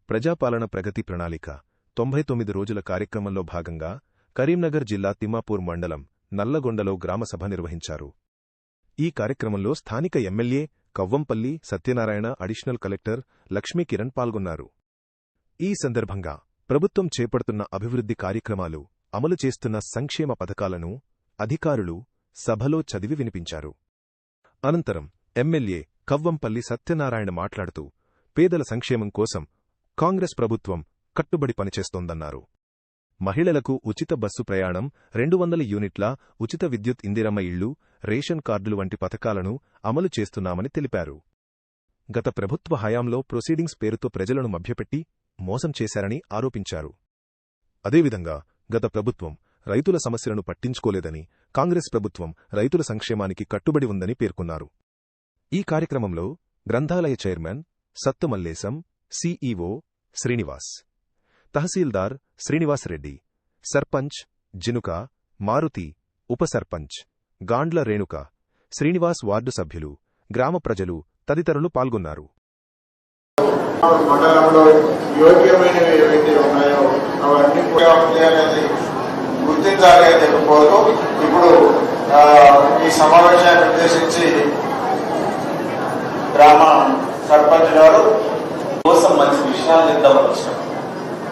ప్రజాపాలన ప్రగతి ప్రణాళిక 99 రోజుల కార్యక్రమంలో భాగంగా కరీంనగర్ జిల్లా తిమ్మాపూర్ మండలం నల్లగొండలో గ్రామసభ నిర్వహించారు. ఈ కార్యక్రమంలో స్థానిక MLA Kavvampalli Satyanarayana, additional collector Lakshmi Kiran పాల్గొన్నారు. ఈ సందర్భంగా ప్రభుత్వం చేపడుతున్న అభివృద్ధి కార్యక్రమాలు, అమలు చేస్తున్న సంక్షేమ పథకాలను అధికారులు సభలో చదివి వినిపించారు. అనంతరం ఎమ్మెల్యే కవ్వంపల్లి సత్యనారాయణ మాట్లాడుతూ పేదల సంక్షేమం కోసం కాంగ్రెస్ ప్రభుత్వం కట్టుబడి పనిచేస్తోందన్నారు. మహిళలకు ఉచిత బస్సు ప్రయాణం, 200 యూనిట్ల ఉచిత విద్యుత్, ఇందిరమ్మ ఇళ్లు, రేషన్ కార్డులు వంటి పథకాలను అమలు చేస్తున్నామని తెలిపారు. గత ప్రభుత్వ హయాంలో ప్రొసీడింగ్స్ పేరుతో ప్రజలను మభ్యపెట్టి మోసం చేశారని ఆరోపించారు. అదేవిధంగా గత ప్రభుత్వం రైతుల సమస్యలను పట్టించుకోలేదని, కాంగ్రెస్ ప్రభుత్వం రైతుల సంక్షేమానికి కట్టుబడి ఉందని పేర్కొన్నారు. ఈ కార్యక్రమంలో గ్రంథాలయ చైర్మన్ సత్తు మల్లేశం, సిఇఓ శ్రీనివాస్, తహసీల్దార్ శ్రీనివాస్ రెడ్డి, సర్పంచ్ జినుక, మారుతి, ఉప సర్పంచ్ గాండ్ల రేణుక, శ్రీనివాస్, వార్డు సభ్యులు, గ్రామ ప్రజలు తదితరులు పాల్గొన్నారు. మండలంలో యోగ్యమైనవి ఏవైతే ఉన్నాయో అవన్నీ గుర్తించాలి అని చెప్పబోతూ ఇప్పుడు ఈ సమావేశాన్ని ఉద్దేశించి గ్రామ సర్పంచ్ గారు కోసం మంచి విషయాలు ఇద్దామని వచ్చాం.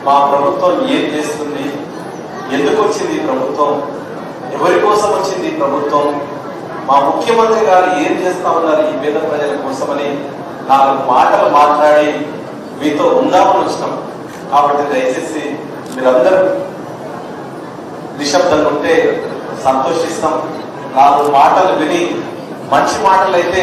మా ప్రభుత్వం ఏం చేస్తుంది, ఎందుకు వచ్చింది ఈ ప్రభుత్వం, ఎవరి కోసం వచ్చింది ఈ ప్రభుత్వం, మా ముఖ్యమంత్రి గారు ఏం చేస్తా ఉన్నారు ఈ పేద ప్రజల కోసమని 4 మాటలు మాట్లాడి మీతో ఉందామని వచ్చినాం. కాబట్టి దయచేసి మీరందరూ నిశ్శబ్దంగా ఉంటే సంతోషిస్తాం. 4 మాటలు విని మంచి మాటలైతే